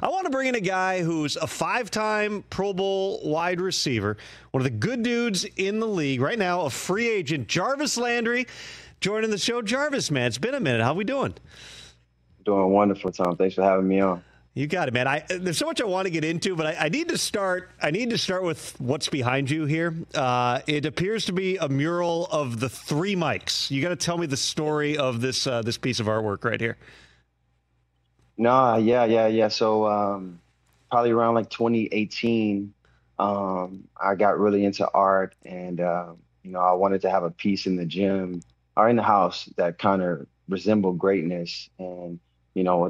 I want to bring in a guy who's a 5-time Pro Bowl wide receiver, one of the good dudes in the league right now, a free agent, Jarvis Landry, joining the show. Jarvis, man, it's been a minute. How we doing? Doing wonderful, Tom. Thanks for having me on. You got it, man. There's so much I want to get into, but I need to start. I need to start with what's behind you here. It appears to be a mural of the 3 mics. You got to tell me the story of this piece of artwork right here. No, yeah. So probably around like 2018, I got really into art, and I wanted to have a piece in the gym or in the house that kind of resembled greatness. And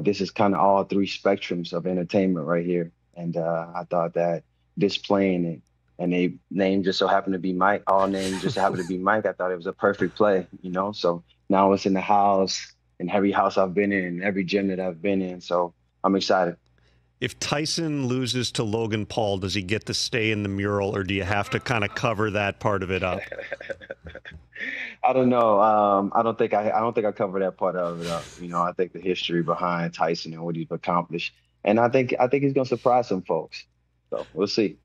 this is kind of all 3 spectrums of entertainment right here. And I thought that displaying it, and they name just so happened to be Mike. All names just happened to be Mike. I thought it was a perfect play, So now it's in the house, in every house I've been in, every gym that I've been in. So I'm excited. If Tyson loses to Logan Paul, does he get to stay in the mural, or do you have to kind of cover that part of it up? I don't know. I don't think I cover that part of it up. I think the history behind Tyson and what he's accomplished, and I think he's gonna surprise some folks. So we'll see.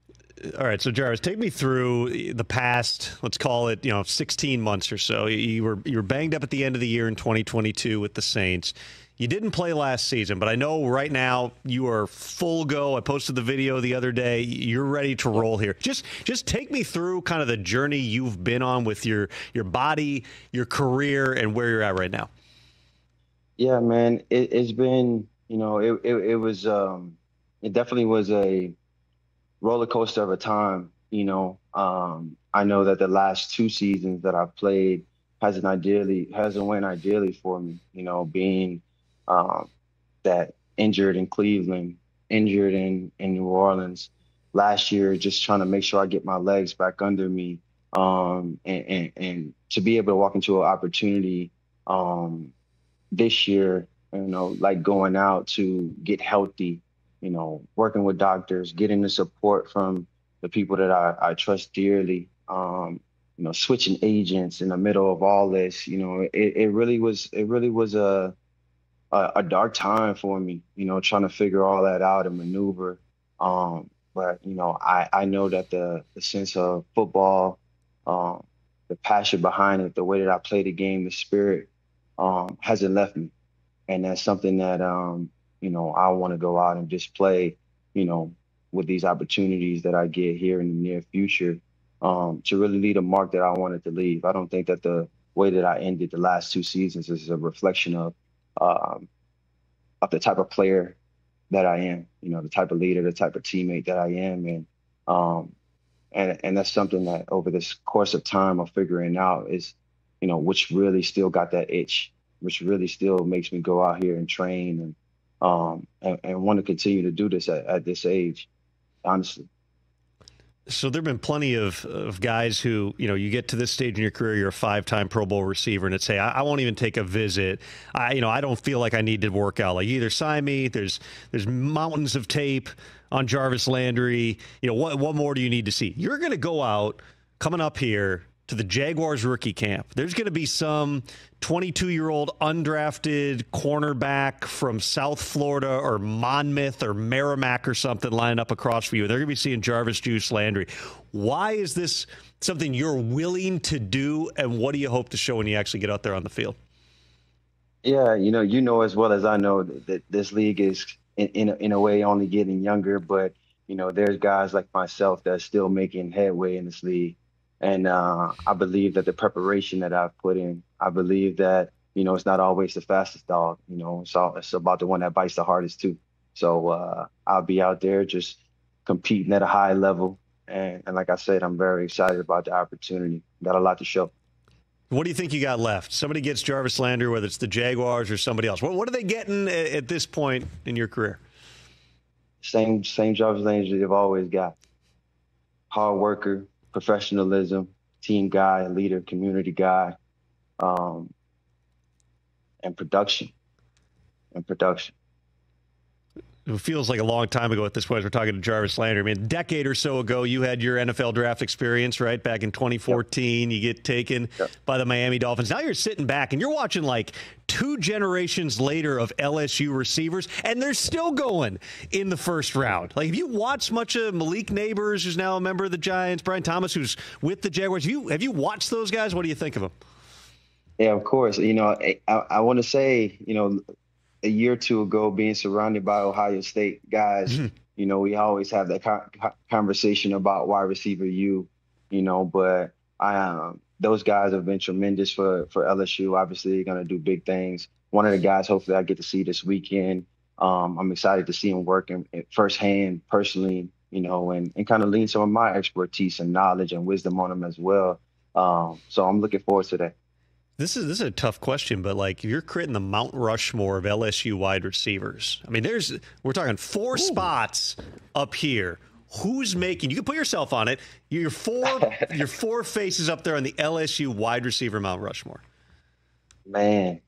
All right, so Jarvis, take me through the past, let's call it, 16 months or so. You were banged up at the end of the year in 2022 with the Saints. You didn't play last season, but I know right now you are full go. I posted the video the other day. You're ready to roll here. Just take me through kind of the journey you've been on with your body, your career, and where you're at right now. Yeah, man, it's been, it definitely was a roller coaster of a time. I know that the last 2 seasons that I've played hasn't went ideally for me. Being that injured in Cleveland, injured in New Orleans last year, just trying to make sure I get my legs back under me, and to be able to walk into an opportunity this year, like going out to get healthy, working with doctors, getting the support from the people that I trust dearly, switching agents in the middle of all this, it really was a dark time for me, trying to figure all that out and maneuver. But I know that the sense of football, the passion behind it, the way that I play the game, the spirit, hasn't left me. And that's something that, I want to go out and display, with these opportunities that I get here in the near future, to really leave a mark that I wanted to leave. I don't think that the way that I ended the last 2 seasons is a reflection of the type of player that I am, the type of leader, the type of teammate that I am. And that's something that over this course of time of figuring out is, which really still got that itch, which really still makes me go out here and train and want to continue to do this at this age, honestly. So there have been plenty of guys who, you get to this stage in your career, you're a 5-time Pro Bowl receiver, and it's, hey, I won't even take a visit. I don't feel like I need to work out. Like, either sign me. There's mountains of tape on Jarvis Landry. What more do you need to see? You're going to go out coming up here to the Jaguars rookie camp. There's going to be some 22-year-old undrafted cornerback from South Florida or Monmouth or Merrimack or something lining up across for you. They're going to be seeing Jarvis Juice Landry. Why is this something you're willing to do, and what do you hope to show when you actually get out there on the field? Yeah, as well as I know that this league is in a way only getting younger, but there's guys like myself that's still making headway in this league. And I believe that the preparation that I've put in, I believe that, it's not always the fastest dog, it's about the one that bites the hardest too. So I'll be out there just competing at a high level. And like I said, I'm very excited about the opportunity. Got a lot to show. What do you think you got left? Somebody gets Jarvis Landry, whether it's the Jaguars or somebody else. What are they getting at this point in your career? Same Jarvis Landry they've always got. Hard worker, professionalism, team guy, leader, community guy, and production. It feels like a long time ago at this point as we're talking to Jarvis Landry. I mean, a decade or so ago, you had your NFL draft experience, right? Back in 2014, you get taken by the Miami Dolphins. Now you're sitting back and you're watching like 2 generations later of LSU receivers, and they're still going in the first round. Like, have you watched much of Malik Neighbors, who's now a member of the Giants, Brian Thomas, who's with the Jaguars? Have you watched those guys? What do you think of them? Yeah, of course. I want to say, a year or two ago, being surrounded by Ohio State guys, we always have that conversation about wide receiver but those guys have been tremendous for LSU. Obviously, they're going to do big things. One of the guys, hopefully, I get to see this weekend. I'm excited to see him working firsthand, personally, and kind of lean some of my expertise and knowledge and wisdom on him as well. So I'm looking forward to that. This is a tough question, but like, if you're creating the Mount Rushmore of LSU wide receivers, I mean, we're talking 4 spots up here. Who's making? You can put yourself on it. Your 4 faces up there on the LSU wide receiver Mount Rushmore. Man.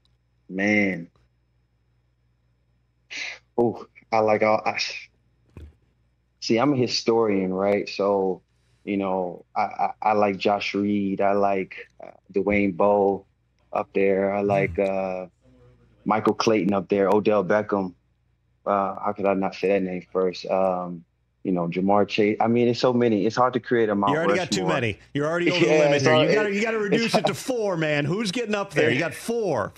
Oh, see, I'm a historian, right? So, I like Josh Reed. I like Dwayne Bowe up there. I like Michael Clayton up there, Odell Beckham. How could I not say that name first? Jamar Chase. I mean, it's so many. It's hard to create a Mount Rushmore. You already got too many. You're already over the limit here. You got to reduce it to 4, man. Who's getting up there? You got 4.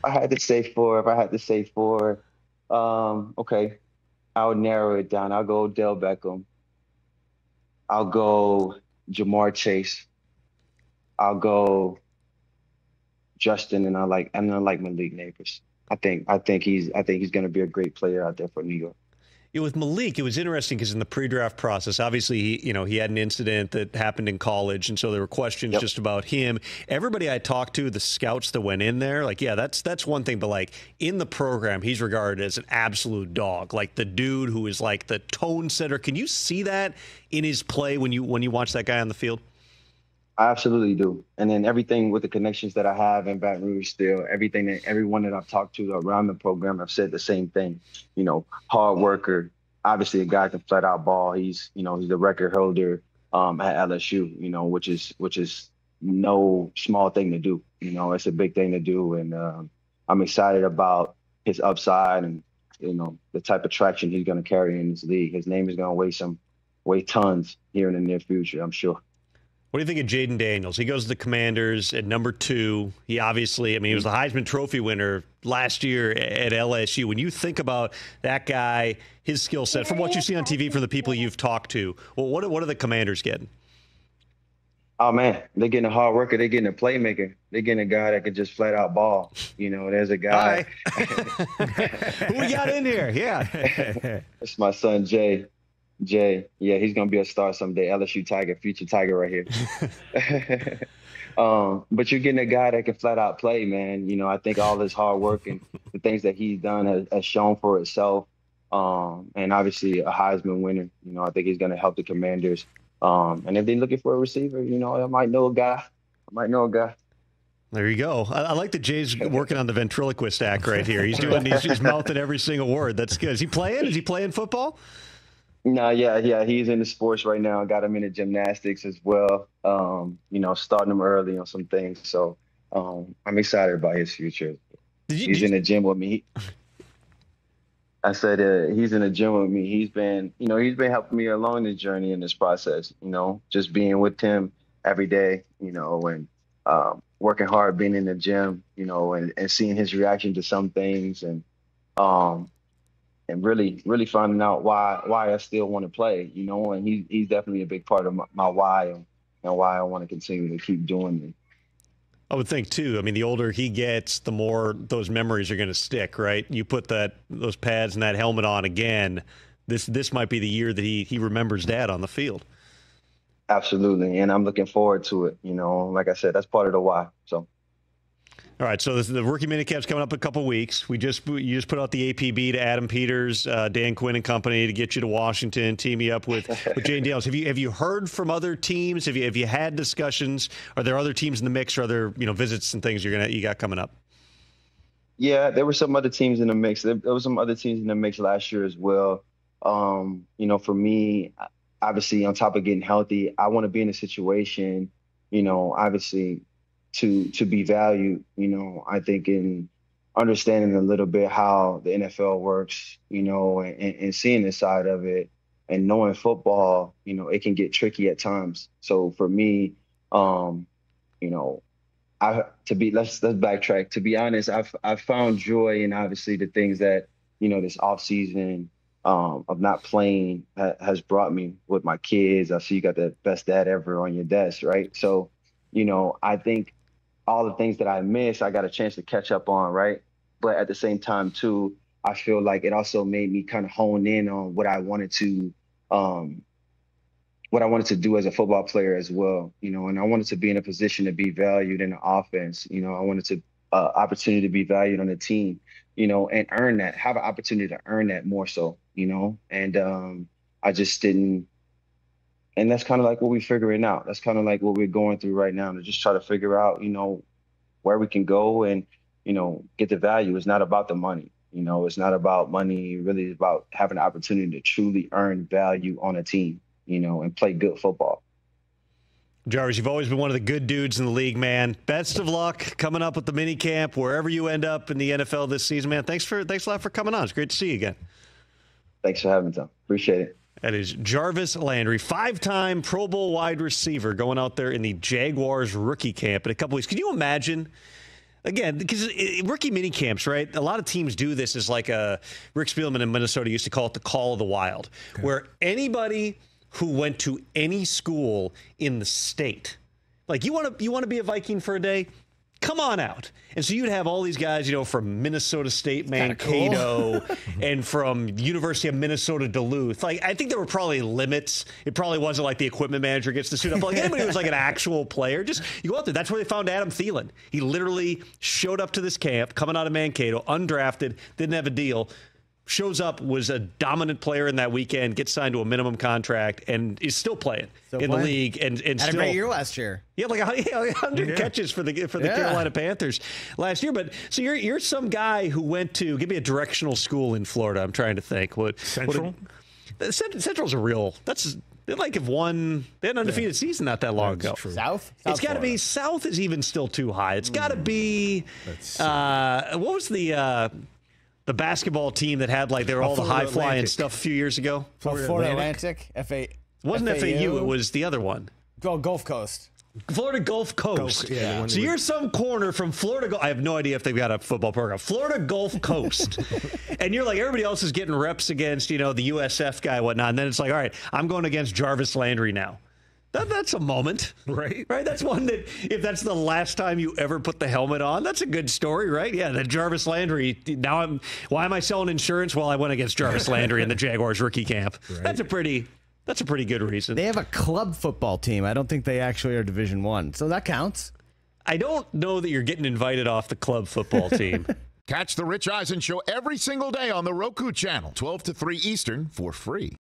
I had to say 4. If I had to say 4, okay, I'll narrow it down. I'll go Odell Beckham. I'll go Jamar Chase. I'll go Justin, and I like Malik Neighbors. I think he's going to be a great player out there for New York. With Malik, it was interesting because in the pre-draft process, obviously he had an incident that happened in college, and so there were questions just about him. Everybody I talked to, the scouts that went in there, like, yeah, that's one thing, but like in the program, he's regarded as an absolute dog, like the dude who is like the tone setter. Can you see that in his play when you watch that guy on the field? I absolutely do. And then everything with the connections that I have in Baton Rouge still, everyone that I've talked to around the program have said the same thing. Hard worker, obviously a guy can flat out ball. He's the record holder at LSU, which is no small thing to do. It's a big thing to do. And I'm excited about his upside and, the type of traction he's going to carry in this league. His name is going to weigh tons here in the near future, I'm sure. What do you think of Jaden Daniels? He goes to the Commanders at number 2. He obviously, he was the Heisman Trophy winner last year at LSU. When you think about that guy, his skill set, from what you see on TV from the people you've talked to, well, what are the Commanders getting? Oh, man, they're getting a hard worker. They're getting a playmaker. They're getting a guy that can just flat out ball. There's a guy. Who we got in here? Yeah. It's my son, Jay. Yeah, he's going to be a star someday. LSU Tiger, future Tiger right here. But you're getting a guy that can flat out play, man. I think all his hard work and the things that he's done has shown for itself. And obviously a Heisman winner. I think he's going to help the Commanders. And if they're looking for a receiver, I might know a guy. There you go. I like that Jay's working on the ventriloquist act right here. He's mouthing every single word. That's good. Is he playing football? No, yeah. He's into sports right now. Got him into gymnastics as well. Starting him early on some things. So I'm excited about his future. He's in the gym with me. I said he's in the gym with me. He's been helping me along the journey in this process. Just being with him every day. And working hard, being in the gym. And seeing his reaction to some things and really finding out why I still want to play, and he's definitely a big part of my why and why I want to continue to keep doing it. I would think too. The older he gets, the more those memories are going to stick, right? You put those pads and that helmet on again. This might be the year that he remembers Dad on the field. Absolutely, and I'm looking forward to it. Like I said, that's part of the why. So. All right, so the rookie minicamp's coming up in a couple weeks. You just put out the APB to Adam Peters, Dan Quinn and company to get you to Washington, team you up with Jaden Daniels. Have you heard from other teams? Have you had discussions? Are there other teams in the mix or other visits and things you got coming up? Yeah, there were some other teams in the mix. There were some other teams in the mix last year as well. For me, obviously, on top of getting healthy, I want to be in a situation, obviously, to be valued. I think in understanding a little bit how the NFL works, and seeing the side of it, and knowing football, it can get tricky at times. So for me, you know, let's backtrack. To be honest, I've found joy in obviously the things that this off season of not playing has brought me with my kids. I see you got the best dad ever on your desk, right? So, I think all the things that I missed, I got a chance to catch up on, right? But at the same time, too, I feel like it also made me kind of hone in on what I wanted to do as a football player as well, and I wanted to be in a position to be valued in the offense. I wanted to opportunity to be valued on the team, and earn that, have an opportunity to earn that more so, and I just didn't. And that's kind of like what we're figuring out. That's kind of like what we're going through right now, to just try to figure out, where we can go and, get the value. It's not about the money. It's not about money. Really, it's about having the opportunity to truly earn value on a team, and play good football. Jarvis, you've always been one of the good dudes in the league, man. Best of luck coming up with the mini camp, wherever you end up in the NFL this season, man. Thanks a lot for coming on. It's great to see you again. Thanks for having me, Tom. Appreciate it. That is Jarvis Landry, 5-time Pro Bowl wide receiver, going out there in the Jaguars rookie camp in a couple weeks. Can you imagine? Again, because rookie mini camps, right? A lot of teams do this as like Rick Spielman in Minnesota used to call it the call of the wild, where anybody who went to any school in the state, like you want to be a Viking for a day, come on out. And so you'd have all these guys, from Minnesota State, Mankato, cool. And from University of Minnesota, Duluth. Like, I think there were probably limits. It probably wasn't like the equipment manager gets to suit up. Like, anybody who was like an actual player, just you go out there. That's where they found Adam Thielen. He literally showed up to this camp, coming out of Mankato, undrafted, didn't have a deal. Shows up, was a dominant player in that weekend, gets signed to a minimum contract, and is still playing the league. And had still, a great year last year. Yeah, like 100 catches for the Carolina Panthers last year. But so you're some guy who went to, give me a directional school in Florida. I'm trying to think. Central? Central's a real. They had an undefeated season not that long ago. True. South it's got to be South is even still too high. It's got to be. What was the basketball team that had they were all the high flying stuff a few years ago? Florida Atlantic. It wasn't FAU. It was the other one. Gulf Coast. Florida Gulf Coast. Yeah. So you're some corner from Florida. I have no idea if they've got a football program. Florida Gulf Coast. And you're like, everybody else is getting reps against, the USF guy and whatnot. And then it's like, all right, I'm going against Jarvis Landry now. That's a moment. Right. That's one that, if that's the last time you ever put the helmet on, that's a good story, right? Yeah, that Jarvis Landry. Why am I selling insurance? Well, I went against Jarvis Landry in the Jaguars rookie camp. Right. That's a pretty good reason. They have a club football team. I don't think they actually are Division I, so that counts. I don't know that you're getting invited off the club football team. Catch the Rich Eisen Show every single day on the Roku channel, 12 to 3 Eastern, for free.